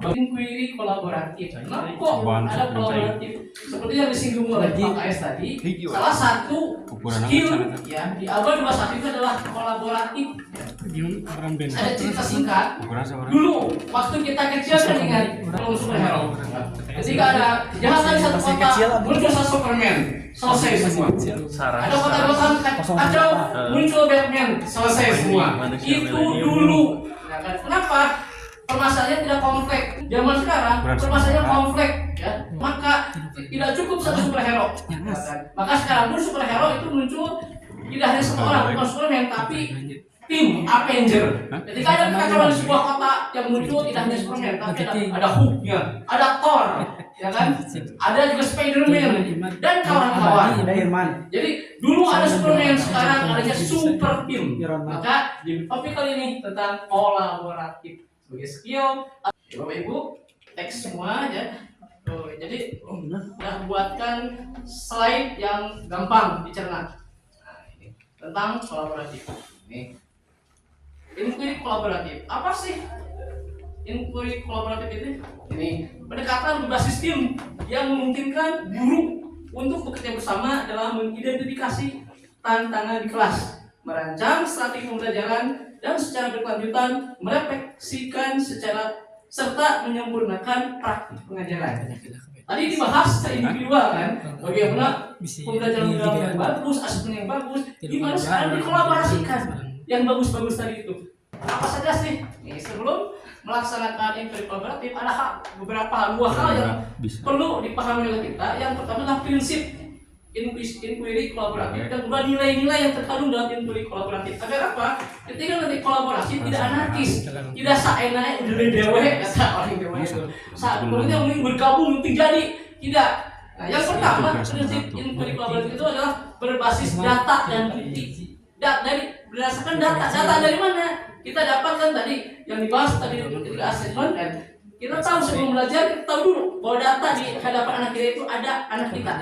Inquiry kolaboratif. Kenapa kok ada kolaboratif? Seperti yang disinggung oleh Pak KS tadi, salah satu skill ya di abad 21 itu adalah kolaboratif. Ada cerita singkat. Dulu waktu kita kecil kan ingat film superhero. Ketika ada kejahatan di satu kota, muncul Superman, selesai semua. Ada kota-kota kacau, muncul Batman, selesai semua. Itu dulu. Kenapa? Permasalahannya tidak kompleks. Zaman sekarang permasalahannya kompleks, ya. Maka tidak cukup satu superhero. Maka sekarang pun superhero itu muncul tidak hanya satu orang, bukan Superman, tapi tim Avenger. Ketika ada kekacauan di sebuah kota yang muncul tidak hanya Superman, tapi ada Hulk-nya, ada Thor, ya kan? Ada juga Spider-Man dan kawan-kawan. Jadi dulu ada Superman, sekarang adanya super team. Maka di topik kali ini tentang kolaboratif sebagai skill. Bapak Ibu teks semua ya. Jadi udah buatkan slide yang gampang dicerna. Nah, ini tentang kolaboratif. Ini inquiry kolaboratif. Apa sih inquiry kolaboratif itu? Ini pendekatan berbasis tim yang memungkinkan guru untuk bekerja bersama dalam mengidentifikasi tantangan di kelas, merancang strategi pembelajaran, dan secara berkelanjutan merefleksikan secara serta menyempurnakan praktik pengajaran. Tadi dibahas secara individual kan, bagaimana pembelajaran yang bagus, asesmen yang bagus, gimana sekarang dikolaborasikan yang bagus-bagus tadi itu. Apa saja sih? Sebelum melaksanakan inquiry kolaboratif ada dua hal yang perlu dipahami oleh kita. Yang pertama adalah prinsip inquiry kolaboratif dan kedua nilai-nilai yang terkandung dalam inquiry kolaboratif. Agar apa? Ketika nanti kolaborasi tidak anarkis, tidak saenaknya udah dewe kata orang dewe itu. Saat kemudian yang bergabung penting jadi tidak. Nah, yang pertama prinsip inquiry kolaboratif itu adalah berbasis data dan bukti. Berdasarkan data dari mana? Kita dapatkan tadi yang dibahas tadi ketika asesmen kan. Kita tahu sebelum belajar kita tahu dulu bahwa data di hadapan anak kita itu ada anak kita.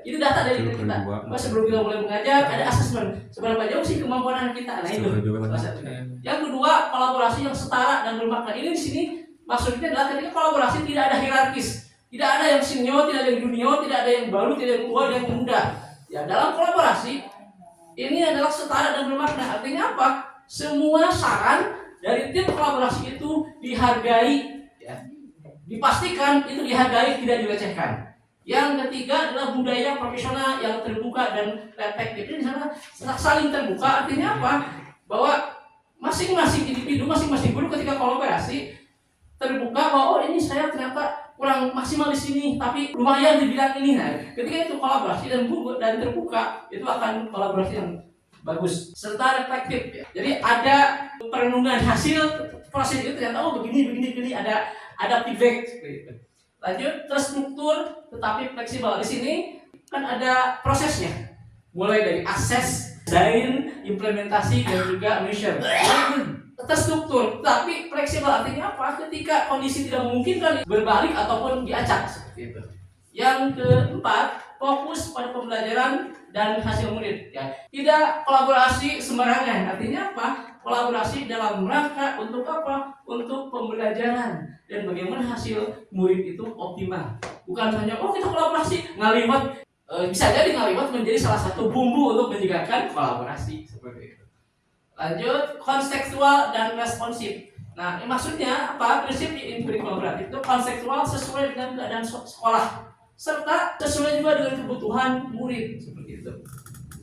Itu data dari kita. Mas sebelum kita mulai mengajar ada asesmen seberapa jauh sih kemampuan anak kita. Nah itu. Yang kedua kolaborasi yang setara dan bermakna. Ini di sini maksudnya adalah ketika kolaborasi tidak ada hierarkis, tidak ada yang senior, tidak ada yang junior, tidak ada yang baru, tidak ada yang tua, tidak ada yang muda. Ya dalam kolaborasi ini adalah setara dan bermakna. Artinya apa? Semua saran dari tim kolaborasi itu dihargai, ya. Dipastikan itu dihargai, tidak dilecehkan. Yang ketiga adalah budaya profesional yang terbuka dan reflektif. Ini sana saling terbuka. Artinya apa? Bahwa masing-masing individu, masing-masing guru ketika kolaborasi terbuka bahwa oh ini saya ternyata kurang maksimal di sini, tapi lumayan di bidang ini. Nah, ketika itu kolaborasi dan terbuka, itu akan kolaborasi yang bagus serta reflektif. Ya. Jadi ada perenungan hasil proses itu ternyata oh begini ada feedback seperti itu. Lanjut terstruktur tetapi fleksibel. Di sini kan ada prosesnya, mulai dari akses, design, implementasi dan juga measure. Terstruktur tapi fleksibel artinya apa? Ketika kondisi tidak memungkinkan berbalik ataupun diacak seperti itu. Yang keempat, fokus pada pembelajaran dan hasil murid. Ya. Tidak kolaborasi sembarangan. Artinya apa? Kolaborasi dalam rangka untuk apa? Untuk pembelajaran dan bagaimana hasil murid itu optimal. Bukan hanya oh kita kolaborasi ngaliwat, bisa jadi ngaliwat menjadi salah satu bumbu untuk menjaga kolaborasi seperti itu. Lanjut kontekstual dan responsif. Nah, maksudnya apa? Prinsip di inquiry kolaboratif itu kontekstual sesuai dengan keadaan sekolah serta sesuai juga dengan kebutuhan murid seperti itu.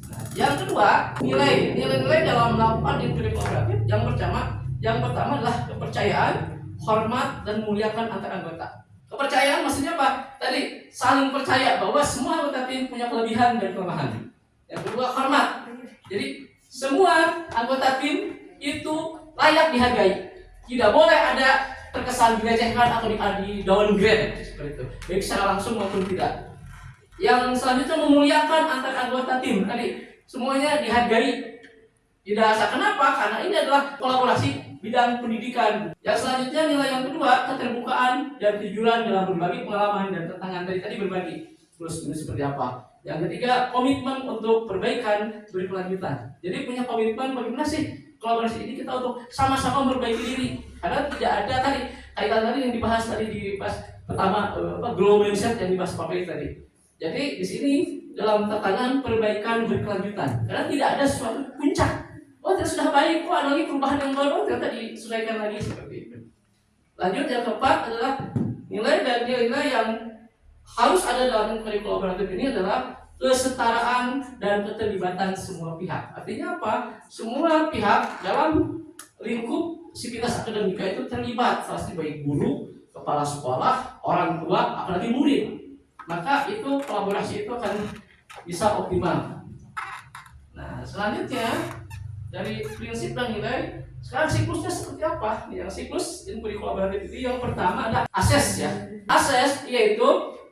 Nah, yang kedua, nilai-nilai dalam melakukan inquiry kolaboratif yang pertama adalah kepercayaan, hormat dan muliakan antar anggota. Kepercayaan maksudnya apa? Tadi saling percaya bahwa semua anggota tim punya kelebihan dan kelemahan. Yang kedua, hormat. Jadi semua anggota tim itu layak dihargai. Tidak boleh ada terkesan dilecehkan atau di downgrade seperti itu, baik secara langsung maupun tidak. Yang selanjutnya memuliakan antar anggota tim. Tadi semuanya dihargai. Tidak asal kenapa? Karena ini adalah kolaborasi bidang pendidikan. Yang selanjutnya nilai yang kedua keterbukaan dan kejujuran dalam berbagi pengalaman dan tantangan tadi berbagi. Terus ini seperti apa? Yang ketiga komitmen untuk perbaikan berkelanjutan. Jadi punya komitmen bagaimana sih kolaborasi ini kita untuk sama-sama memperbaiki diri, karena tidak ada tadi kaitan tadi yang dibahas tadi di pas pertama global mindset yang dibahas Pak Pei tadi. Jadi di sini dalam tekanan perbaikan berkelanjutan, karena tidak ada suatu puncak. Oh, sudah baik, ada lagi perubahan yang baru, ternyata disesuaikan lagi seperti itu. Lanjut yang keempat adalah nilai dan nilai yang harus ada dalam metode kolaboratif ini adalah kesetaraan dan keterlibatan semua pihak. Artinya apa? Semua pihak dalam lingkup sivitas akademika itu terlibat, pasti baik guru, kepala sekolah, orang tua, apalagi murid. Maka itu kolaborasi itu akan bisa optimal. Nah, selanjutnya dari prinsip dan nilai, sekarang siklusnya seperti apa? Yang siklus input kolaboratif itu yang pertama ada assess ya. Assess yaitu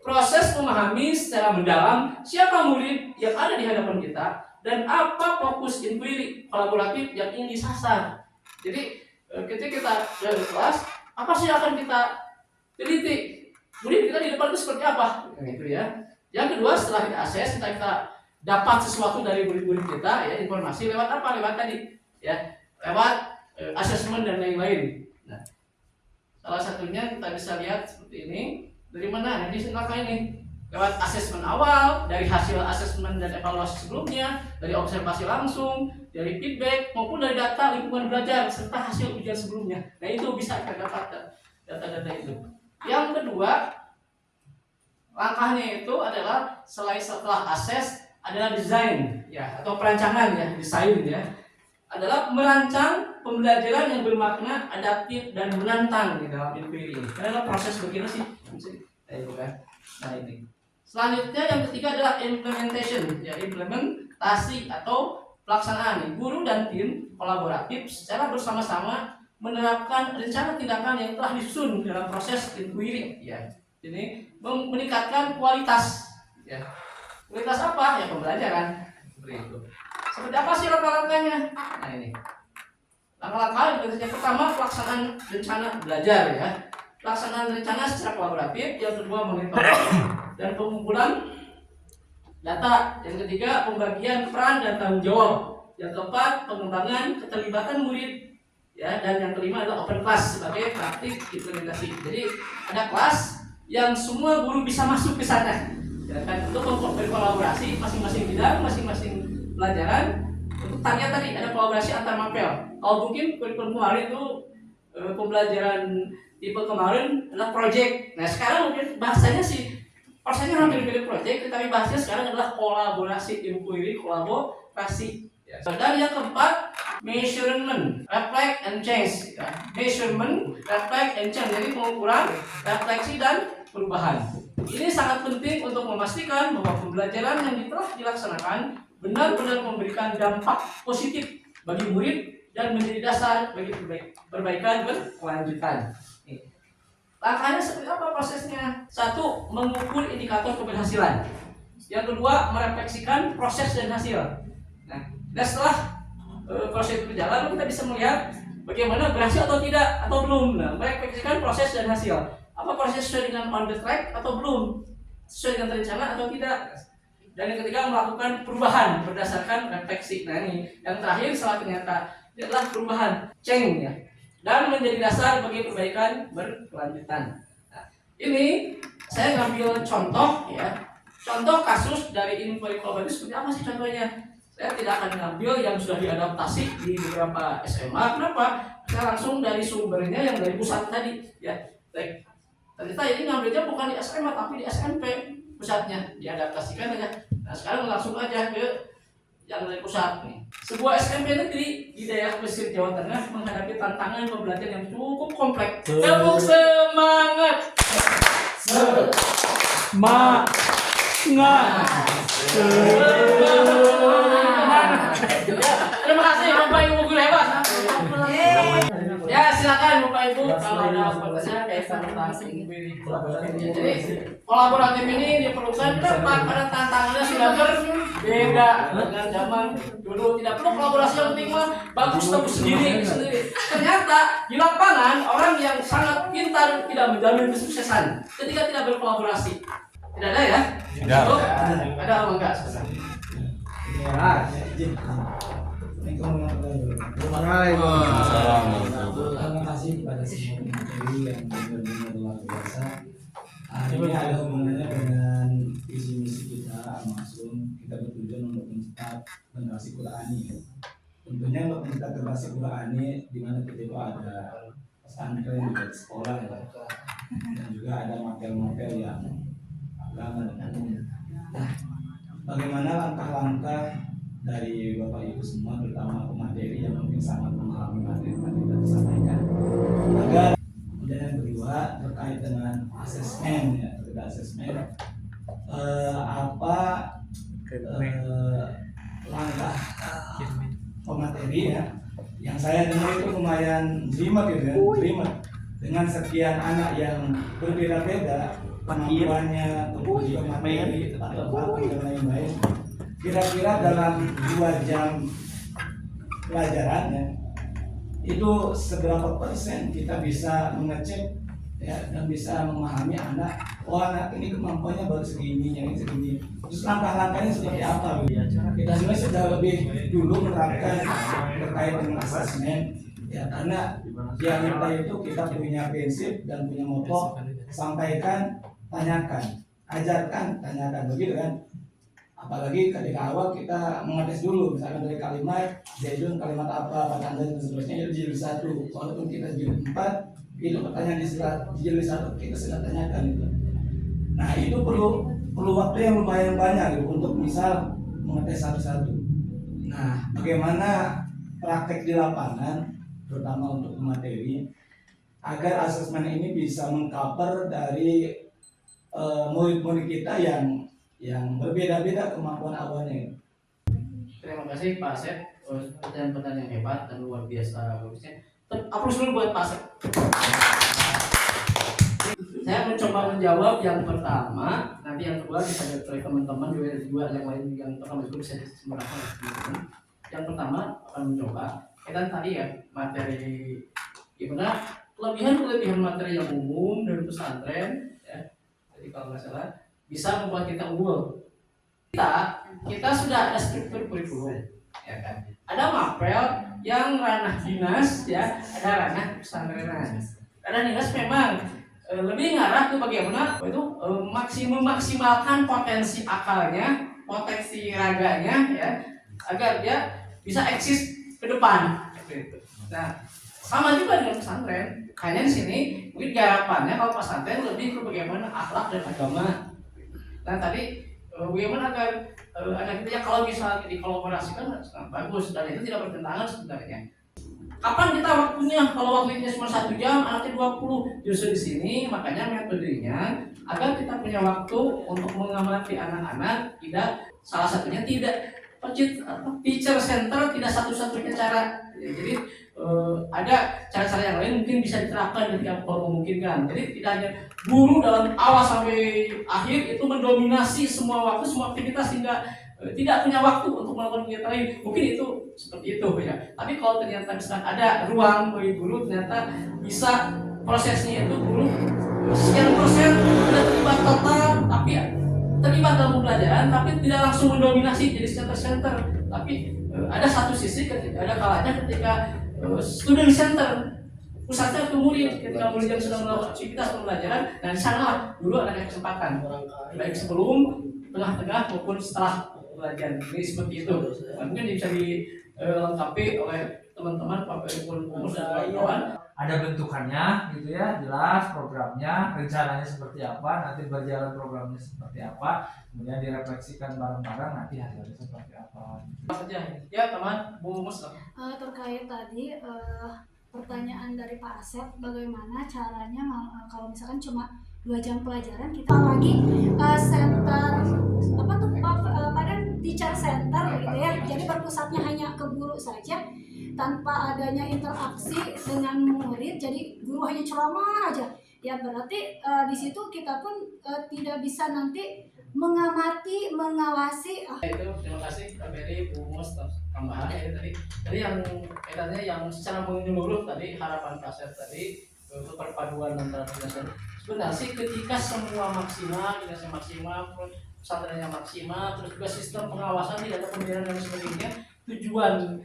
proses memahami secara mendalam siapa murid yang ada di hadapan kita dan apa fokus inquiry kolaboratif yang ingin disasar. Jadi ketika kita dari kelas, apa sih yang akan kita teliti? Murid kita di depan itu seperti apa? Gitu ya. Yang kedua, setelah kita akses, kita dapat sesuatu dari murid-murid kita, ya, informasi lewat apa? Lewat tadi, ya, lewat asesmen dan lain-lain. Nah, salah satunya kita bisa lihat seperti ini. Dari mana? Nah, di neraka ini lewat asesmen awal, dari hasil asesmen dan evaluasi sebelumnya, dari observasi langsung, dari feedback maupun dari data lingkungan belajar serta hasil ujian sebelumnya. Nah, itu bisa kita dapat data-data itu. Yang kedua, langkahnya itu adalah setelah akses adalah desain ya atau perancangan ya, desain ya. Adalah merancang pembelajaran yang bermakna, adaptif dan menantang di dalam inquiry ini. Karena proses begini sih. Nah, ini. Selanjutnya yang ketiga adalah implementation, ya implementasi atau pelaksanaan. Guru dan tim kolaboratif secara bersama-sama menerapkan rencana tindakan yang telah disusun dalam proses inquiry, ya. Ini meningkatkan kualitas, ya. Kualitas apa? Ya pembelajaran. Seperti itu. Seperti apa sih langkah-langkahnya? Nah, ini. Langkah-langkah yang pertama pelaksanaan rencana belajar, ya. Pelaksanaan rencana secara kolaboratif. Yang kedua monitoring dan pengumpulan data. Yang ketiga pembagian peran dan tanggung jawab. Yang keempat pengembangan keterlibatan murid, ya. Dan yang kelima adalah open class sebagai praktik implementasi. Jadi ada kelas yang semua guru bisa masuk ke sana, ya kan, untuk berkolaborasi masing-masing bidang, masing-masing pelajaran. Untuk tanya tadi ada kolaborasi antar mapel. Kalau mungkin kurikulum kemarin itu pembelajaran tipe kemarin adalah project. Nah, sekarang mungkin bahasanya sih bahasanya hampir mirip project, tetapi bahasanya sekarang adalah kolaborasi, inquiry, kolaborasi. Ya. Dan yang keempat, measurement, reflect and change. Ya. Measurement, reflect and change. Jadi pengukuran, refleksi dan perubahan. Ini sangat penting untuk memastikan bahwa pembelajaran yang telah dilaksanakan benar-benar memberikan dampak positif bagi murid dan menjadi dasar bagi perbaikan berkelanjutan. Langkahnya seperti apa prosesnya? Satu, mengukur indikator keberhasilan. Yang kedua, merefleksikan proses dan hasil. Nah, setelah proses itu berjalan, kita bisa melihat bagaimana berhasil atau tidak atau belum. Nah, merefleksikan proses dan hasil. Apa proses sesuai dengan on the track atau belum? Sesuai dengan rencana atau tidak? Dan yang ketiga, melakukan perubahan berdasarkan refleksi. Nah, ini yang terakhir setelah ternyata ini adalah perubahan change ya, dan menjadi dasar bagi perbaikan berkelanjutan. Nah, ini saya ngambil contoh ya, contoh kasus dari inquiry kolaboratif seperti apa sih contohnya? Saya tidak akan ngambil yang sudah diadaptasi di beberapa SMA. Kenapa? Saya langsung dari sumbernya yang dari pusat tadi ya. Baik. Ternyata ini ngambilnya bukan di SMA tapi di SMP pusatnya, diadaptasikan aja. Nah, sekarang langsung aja ke yang dari pusat nih. Sebuah SMP negeri di daerah pesisir Jawa Tengah menghadapi tantangan pembelajaran yang cukup kompleks. Tepuk semangat. Terima kasih Bapak Ibu guru hebat. Ya, silakan Bapak Ibu kalau ada pertanyaan tentang inquiry kolaboratif. Jadi kolaboratif ini diperlukan tepat pada tantangannya sudah berbeda dengan zaman dulu. Tidak perlu kolaborasi, yang penting mah bagus sendiri. Ternyata di lapangan orang yang sangat pintar tidak menjamin kesuksesan ketika tidak berkolaborasi. Tidak ada ya? Tidak. Ada apa enggak? Ya. Assalamualaikum warahmatullahi wabarakatuh. Terima kasih kepada semua pemateri yang benar-benar luar biasa. Ini ada hubungannya dengan visi misi kita Al-Maksum. Kita bertujuan untuk mencetak generasi Qur'ani. Tentunya untuk mencetak generasi Qur'ani di mana kita itu ada pesantren, juga sekolah ya. Dan juga ada mapel-mapel yang agama dan umum. Nah, bagaimana langkah-langkah dari Bapak Ibu semua, terutama pemateri yang mungkin sangat memahami materi yang kita disampaikan, agar kemudian yang kedua terkait dengan asesmen ya, terkait asesmen apa langkah pemateri ya, yang saya dengar itu lumayan jelimet gitu ya, jelimet dengan sekian anak yang berbeda-beda kemampuannya, kemudian materi, atau dan lain-lain. Kira-kira dalam 2 jam pelajarannya itu seberapa persen kita bisa mengecek ya, dan bisa memahami anak, oh anak ini kemampuannya baru segini, yang ini segini, terus langkah-langkahnya seperti apa kita sebenarnya sudah lebih dulu menerapkan terkait dengan asesmen ya, karena yang kita itu kita punya prinsip dan punya moto, sampaikan, tanyakan, ajarkan, tanyakan, begitu kan. Apalagi ketika awal kita mengetes dulu, misalkan dari kalimat Zaidun kalimat apa, tanda dan seterusnya, itu jilid 1. Walaupun kita jilid 4, itu pertanyaan di jilid 1 kita sudah tanyakan itu. Nah itu perlu waktu yang lumayan banyak gitu, untuk misal mengetes satu-satu. Nah bagaimana praktek di lapangan, terutama untuk materi, agar asesmen ini bisa mengcover dari murid-murid kita yang berbeda-beda kemampuan awalnya. Terima kasih Pak Asep, pertanyaan-pertanyaan yang hebat dan luar biasa bagusnya. Aplaus dulu buat Pak Asep. Saya mencoba menjawab yang pertama, nanti yang kedua bisa dari teman-teman juga yang lain, yang pertama itu bisa disemarakan. Yang pertama akan mencoba, kita tadi ya materi gimana kelebihan materi yang umum dari pesantren ya. Jadi kalau nggak salah bisa membuat kita unggul. Kita sudah ada struktur kurikulum, ya kan? Ada mapel yang ranah dinas, ya, ada ranah pesantrenan. Ranah dinas memang lebih ngarah ke bagaimana itu memaksimalkan potensi akalnya, potensi raganya, ya, agar dia bisa eksis ke depan. Nah, sama juga dengan pesantren. Hanya di sini mungkin garapannya kalau pesantren lebih ke bagaimana akhlak dan agama. Nah tadi bagaimana agar anak kita kalau misalnya dikolaborasikan sangat bagus, dan itu tidak bertentangan sebenarnya. Kapan kita waktunya? Kalau waktunya cuma 1 jam, anaknya 20. Justru di sini makanya metodenya agar kita punya waktu untuk mengamati anak-anak, tidak salah satunya tidak teacher center, tidak satu-satunya cara. Jadi ada cara-cara yang lain mungkin bisa diterapkan ketika memungkinkan. Jadi tidak hanya guru dalam awal sampai akhir itu mendominasi semua waktu, semua aktivitas, hingga tidak punya waktu untuk melakukan kegiatan lain. Mungkin itu seperti itu ya. Tapi kalau ternyata misalkan ada ruang bagi guru, ternyata bisa prosesnya itu guru sekian persen tidak terlibat total, tapi terlibat dalam pembelajaran, tapi tidak langsung mendominasi jadi center. Tapi ada satu sisi ketika ada kalanya ketika student center, pusatnya ke murid, ketika murid yang sedang melakukan aktivitas pembelajaran, dan di sana dulu ada kesempatan baik sebelum, tengah-tengah maupun setelah pembelajaran. Ini seperti itu. Nah, mungkin bisa dilengkapi oleh teman-teman Pak Pengurus dan kawan-kawan. Ada bentukannya gitu ya, jelas programnya, rencananya seperti apa, nanti berjalan programnya seperti apa, kemudian direfleksikan bareng-bareng, nanti hasilnya seperti apa. Ya teman, Bu Mus. Terkait tadi pertanyaan dari Pak Asep, bagaimana caranya kalau misalkan cuma 2 jam pelajaran, kita lagi center apa tuh pada teacher center gitu ya, jadi berpusatnya hanya ke guru saja tanpa adanya interaksi dengan murid, jadi guru hanya ceramah aja ya, berarti di situ kita pun tidak bisa nanti mengamati, mengawasi. Itu terima kasih Kak Beri, Bu Mus, tambahan ya tadi yang kaitannya yang secara menyeluruh tadi, harapan kaset tadi untuk perpaduan antara penjelasan. Sebenarnya sih ketika semua maksimal, pesantrennya maksimal, terus juga sistem pengawasan tidak ada pembinaan dan sebagainya, tujuan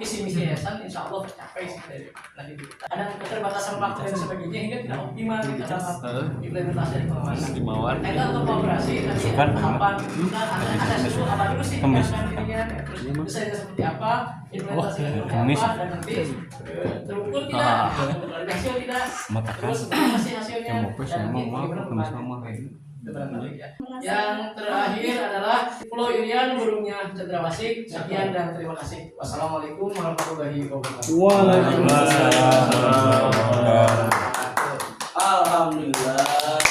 visi misi yayasan insya Allah tercapai sih dari nanti ada keterbatasan waktu dan sebagainya hingga tidak optimal dalam implementasi dan pengawasan. Kita untuk kolaborasi nanti kapan ada sesuatu apa dulu sih dirinya terus desainnya seperti apa, implementasinya seperti apa, dan nanti terukur tidak, hasil tidak, terus hasilnya dan bagaimana pembahasan. Yang terakhir adalah Pulau Irian, burungnya Cendrawasih. Sekian dan terima kasih. Wassalamualaikum warahmatullahi wabarakatuh. Waalaikumsalam. Alhamdulillah.